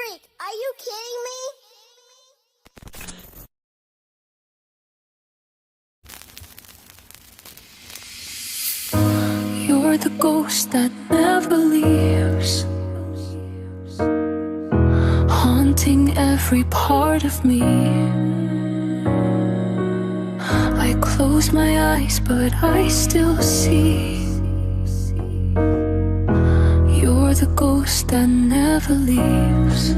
freak! Are you kidding me? You're the ghost that never leaves, haunting every part of me. I close my eyes, but I still see. You're the ghost that never leaves.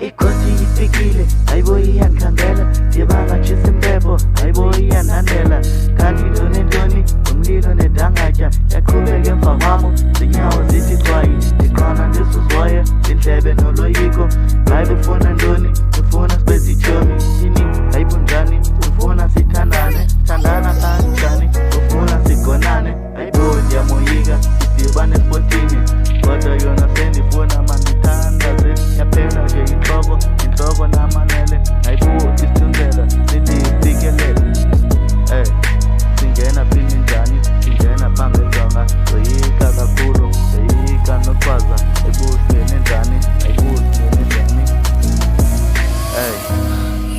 Ikoti ifikile, ayiboyiyandikhandela ndibanga chisimpepo, ayiboyiyandanela kanti ntoni umlilo nedangatya yaqhubeka emva kwam, zinyawo zithi cwayi, ndiqona ndisuzwaye indlebe noloyiko. Hayi bufuna ntoni, ufuna sibe zitshomi, ini ayibunjani, ufuna sithandane, thandana kanjani, ufuna sigonane. Ayibo ndiyamoyika, sidibane esipotini, kodwa yona sendifuna mandithandaze. Yaphela nje intloko namanele, ayibo isithunzela sithi ifikelele. Singena phini njani, singena phambi jonga, soyika kakhulu, soyika nokhwaza. Ayibo singene njani, ayibo singene njani.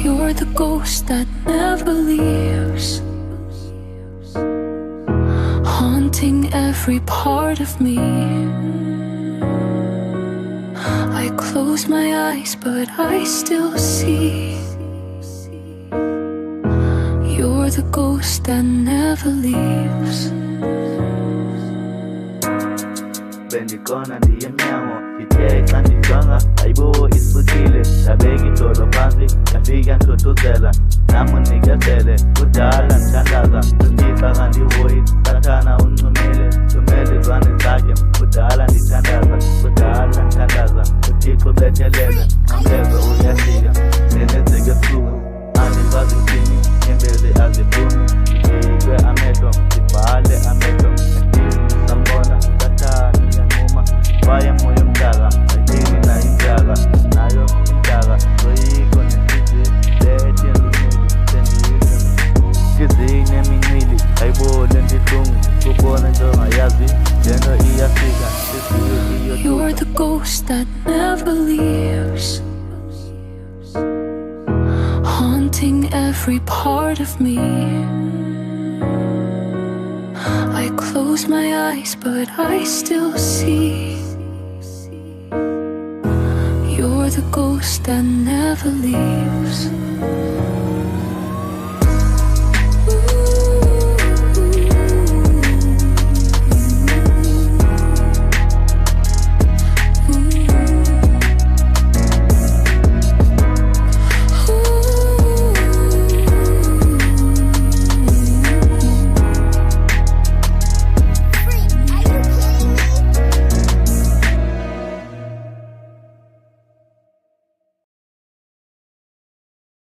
You're the ghost that never leaves, haunting every part of me. I close my eyes, but I still see. You're the ghost that never leaves. Bendikona ndiyemnyango, ndithe xa ndijonga, ayibo isukile. Ndabeka idolo phansi, ndafika ndithothozela, nam unikezele. Kudala ndithandaza, uThixo kandihoyi, sathana uncumile, thumelezwane zakhe. Kudala ndithandaza, kudala ndithandaza, uThixo bethelele, nqamleza uyafika. Ndenenzeke ebusuku, andikwazi uthini, nyembezi aziphumi. Ndiyikwe amehlo, ndibhale amehlo, sambona sathana iyanquma. Waye moya omdaka, ayithini nayo imdaka, nayo imdaka. Soyiko nenhliziyo, lethi yemincili, sendiyize nhliziyo nemincili. Ayibone ndihlungu, kubona nje ongayazi, lento iyafika, nhliziyo You're iyothuka. the ghost that never leaves, haunting every part of me. I close my eyes, but I still see. You're the ghost that never leaves.